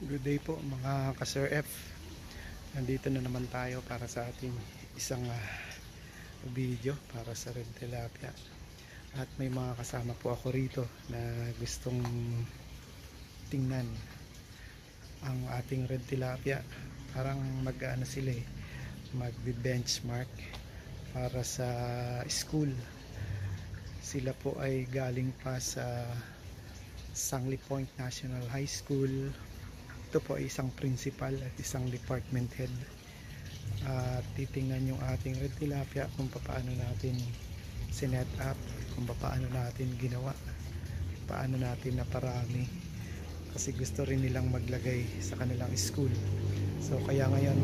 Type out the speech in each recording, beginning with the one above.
Good day po mga ka-Sir F. Nandito na naman tayo para sa ating isang video para sa red tilapia. At may mga kasama po ako rito na gustong tingnan ang ating red tilapia. Parang mag-ano sila mag-benchmark para sa school. Sila po ay galing pa sa Sangley Point National High School. Ito po ay isang principal at isang department head. Titingnan yung ating red tilapia kung paano natin sinet up, kung paano natin ginawa, paano natin naparami, kasi gusto rin nilang maglagay sa kanilang school. So kaya ngayon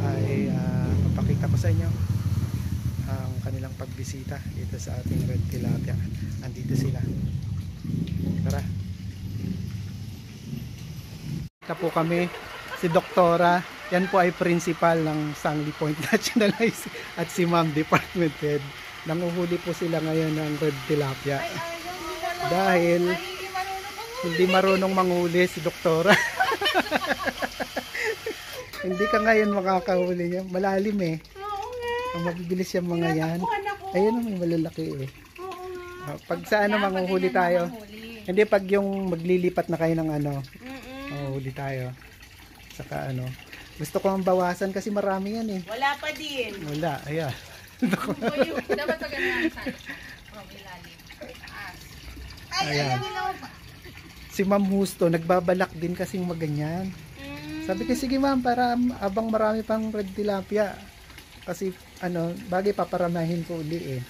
ay mapakita ko sa inyo ang kanilang pagbisita dito sa ating red tilapia. Andito sila, tara. Ito po kami, si Doktora, yan po ay principal ng Sangley Point National High School, at si Ma'am Department Head. Nanguhuli po sila ngayon ng red tilapia dahil hindi marunong manghuli si Doktora. Hindi ka ngayon makakahuli niya, malalim eh. Ang mabibilis yung mga yan. Ayun, may malalaki eh. Pag sa ano manguhuli tayo, hindi pag yung maglilipat na kayo ng ano, huli tayo. Saka ano, gusto ko ang bawasan kasi marami yan eh. Wala pa din. Wala, ayan. Dapat pa ganyan sa ilalim. Ayan. Si Ma'am Husto, nagbabalak din kasing maganyan. Sabi ko, sige ma'am, para abang marami pang red tilapia. Kasi ano, bagay paparamahin ko uli eh.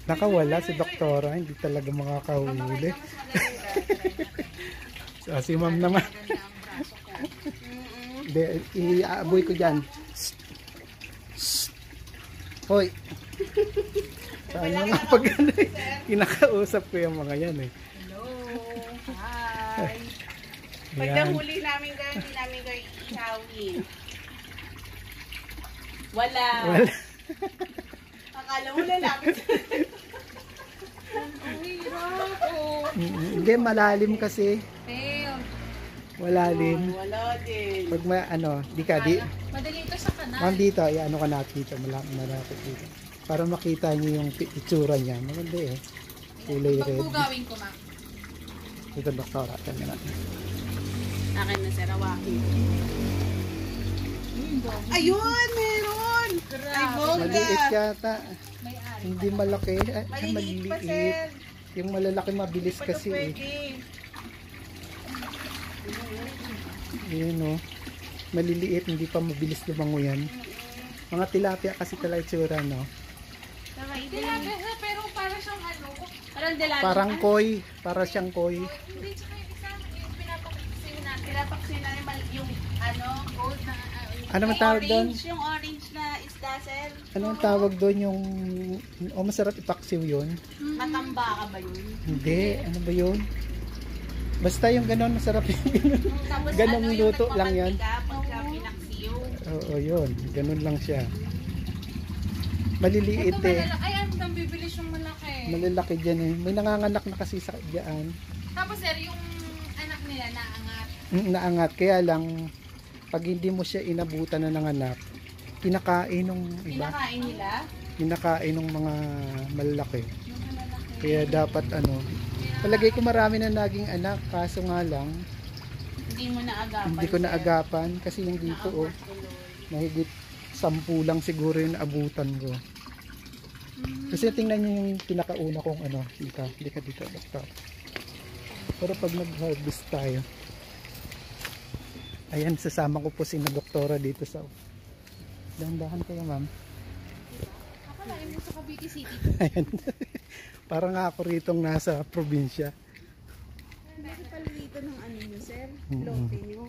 Nakawala si Doktora, hindi talaga makakahuli. So, si ma'am naman. Iaaboy ko dyan. Hoy. Saan mo nga pag ano eh. Kinakausap ko yung mga yan eh. Hello. Hi. Pag nahuli namin kayo, hindi namin kayo iihawin. Wala. Akala mo lalapit. Hindi, malalim kasi. Malalim. Wala din. Pag may ano, di ka, di. Madali ito sa kanal. Ma'am dito, ano ka natin dito, malapit dito. Para makita niyo yung itsura niya. Maganda eh. Kulay red. Pagpugawin ko, ma'am. Ito, Doktora. Tanya natin. Akin na si Rawaki. Ayun, meron! Ay, bongga! Maliit yata. May ari. Hindi malaki. Maliliit pa, sir. Yung malalaki mabilis Paano kasi eh. pwede? Ayan o. Maliliit, hindi pa mabilis lumango yan. Mga tilapia kasi talaga itsura, no? Tilapia siya, pero para siyang ano. Parang delata. Parang koi. Para siyang koi. Hindi, tsaka yung isa, yung pinapaksin na. Pinapaksin na yung ano, Gold na, Ano man tawag doon? yung orange na isda, sir. Ano ang tawag doon yung... O masarap ipaksiw yun? Matamba ka ba yun? Hindi. Ano ba yun? Basta yung ganon, masarap yung ganon. Tapos Ganong ano, luto lang yan. Pagka pinaksiyo. Oo, yun. Ganon lang siya. Maliliit ito eh. malala. Ay, ang bibilis yung malaki. Malalaki dyan eh. May nanganganak na kasi sa dyan. Tapos sir, yung anak nila naangat. Naangat. Kaya lang, pag hindi mo siya inabutan na nanganak, kinakain ng iba. Kinakain nila? Kinakain ng mga malalaki. Kaya dapat ano, palagay ko marami na naging anak, kaso nga lang, Hindi mo naagapan. hindi ko sir. naagapan kasi yung dito oh, mahigit 10 lang siguro yung naabutan ko. Kasi tingnan nyo yung pinakauna kong ano, dito, Doktor. Pero pag nag-harvest tayo, ayan, sasama ko po si na Doktora dito sa dahan-dahan kayo ma'am. Akalain mo sa Cavite City. Ayan. Parang ako ritong nasa probinsya. Bakit pala dito ng ano nyo, sir? Mm-mm. Lote nyo.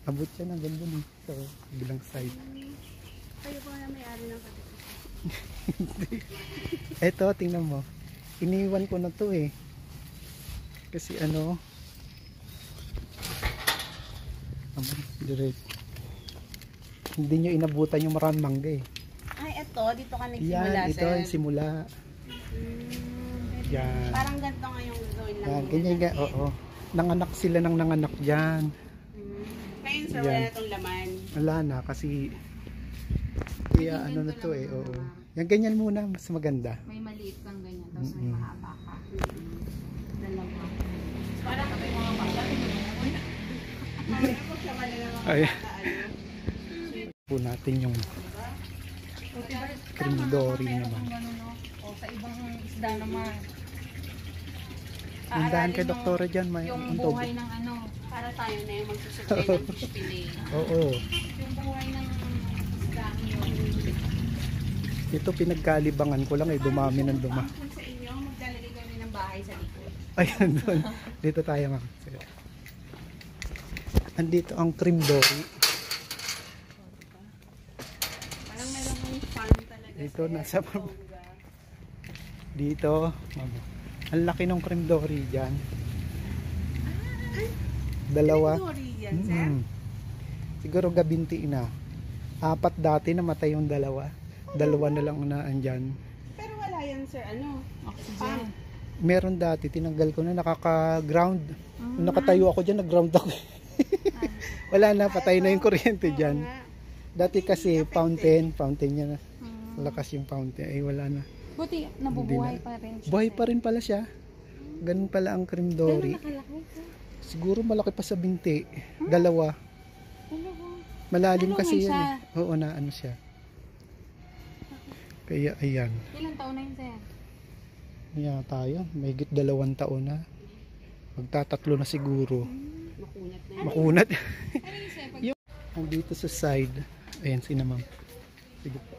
Abot siya ng ganda ni sa bilang side. Kayo po na may-ari ng Cavite. Eto, tingnan mo. Iniwan ko na to eh. Kasi ano, direct. Hindi nyo inabutan yung maraming mangga eh. Ay, eto. Dito ka nagsimula, Yan, ito sir. yung simula. Yan. Parang ganito nga yung gawin lang. Yan, ganyan nga, oo. nanganak sila ng nanganak dyan. Ngayon sir, Yan. wala na itong laman. Wala na kasi kaya ano na to eh. Oo. Yan ganyan muna, mas maganda. May maliit kang ganyan, tapos may mahaba ka. Dalawa. Parang kami mga bata. Ay. Po natin yung cream dory naman. O sa ibang isda naman. Tindahan kay doktora dyan, may Yung antob. buhay ng ano. Para tayo na yung magsusupply ng fish fillet. Oo. Yung buhay ng isda yun. Ito pinagkalibangan ko lang eh, dumami ng duma. Kung sa inyo, maglalagay kami ng bahay sa likod. Ayan doon. Dito tayo mga. Andito ang cream dory. Parang meron mong fun talaga. Dito nasa dito. Ang laki ng cream dory dyan. Dalawa. Dory yan, sir. Mm-mm. Siguro gabinti na. 4 dati namatay yung dalawa. 2 na lang na andyan. Pero wala yan, sir. Ano? Oxygen. Meron dati, tinanggal ko na, nakaka-ground. Nung nakatayo ako dyan, nag-ground ako. Wala na, patay na yung kuryente dyan. Dati kasi fountain niya na. Lakas yung fountain, ay wala na. Buti nabubuhay pa rin siya. Buhay pa rin pala siya. Ganun pala ang cream dory. Siguro malaki pa sa binti. 2. Malalim Ano kasi nga yan siya? eh. Oo na, ano siya. Kaya ayan. Ilang taon na yun, sir? Ayan tayo. Mahigit 2 taon na. Magtatatlo na siguro. Makunat na. Makunat. Ano yun, sir? Yung andito sa side. Ayan si na ma'am. Sige po.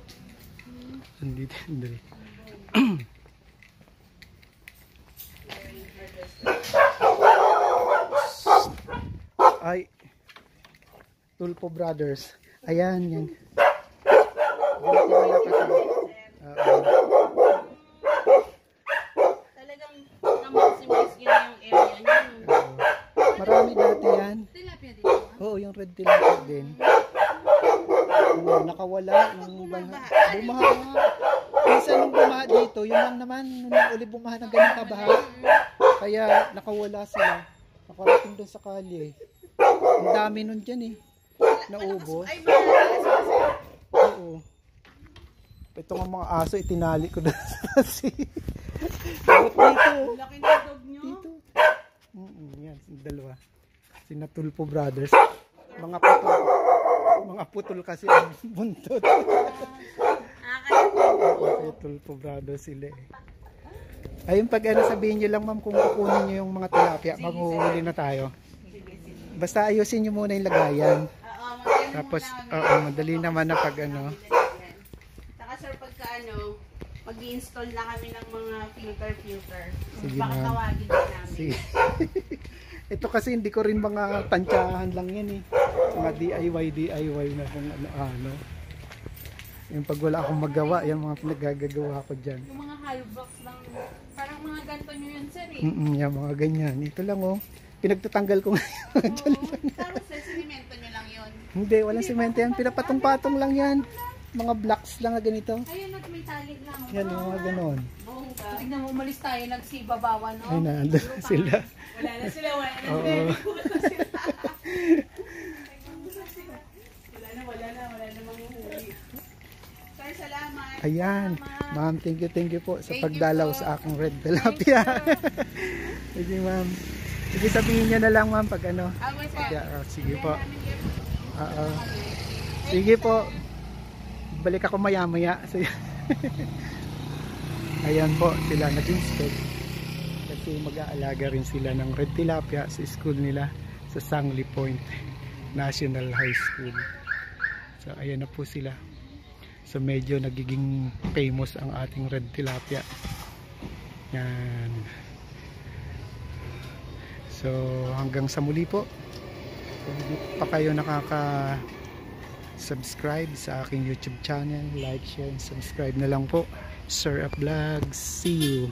Andito. Andito. Ay. Tulpo Brothers. Ayan yan. Talagang na-maximize yun yung area niyo. Marami dati yan. Tilapia dito. Oo, yung red tilapia din. Nakawala nung bumaha. Minsan nung bumaha dito, yun lang naman nung uli bumaha ng ganyan kabaha. Kaya nakawala sila. Nakarating doon sa kalye. Ang dami nun dyan eh. Naubos. Ay, malalas kasi. Oo. Ito nga mga aso, itinali ko doon sa kasi. Dito. Laki ng dog nyo. Dito. Yan, dalawa. Sina Tulpo Brothers. Mga putol. Mga putol kasi ang buntot. Kasi Tulpo Brothers sila eh. Ayun, pag ano, sabihin nyo lang ma'am kung kukunin nyo yung mga tilapia, maghuhuli na tayo. Basta ayusin nyo muna yung lagayan. Tapos, madali naman na pag ano. Saka sir, pagka ano, mag-i-install na kami ng mga filter. Sige, Baka ma'am. tawagin din namin. Sige. Ito kasi hindi ko rin mga tansyahan lang yan eh. Mga DIY na kung ano. Yung pag wala akong magawa, yung mga pinagagagawa ko dyan. Yung mga hollow blocks lang. Parang mga ganito nyo yun, sir eh. Yung mga ganyan. Ito lang oh. Pinagtatanggal ko ngayon. Tapos sir, sinimento nyo lang yun. Hindi, walang semento yan. Pinapatong-patong lang yan. Mga blocks lang na ganito. Ayun, may tali lang. Yan, yung mga ganon. Bongga. Tignan mo, umalis tayo, nagsibabawan, no? Ay, nandun sila. Wala na sila, wala na Oo. wala na manguhuli. Sir, salamat. Ayan. Ma'am, thank you po sa pagdalaw sa aking red tilapia. Sige, ma'am. Sige, sabihin niyo na lang, ma'am, pag ano. Sige po. Sige po. Balik ako maya-maya. Ayan po, sila nag-inspect. Kasi mag-aalaga rin sila ng red tilapia sa school nila sa Sangley Point National High School. So, ayan na po sila. So, medyo nagiging famous ang ating red tilapia. Yan. So, hanggang sa muli po. Kung hindi pa kayo nakaka-subscribe sa aking YouTube channel, like, share, and subscribe na lang po. Sir Up Vlogs. See you.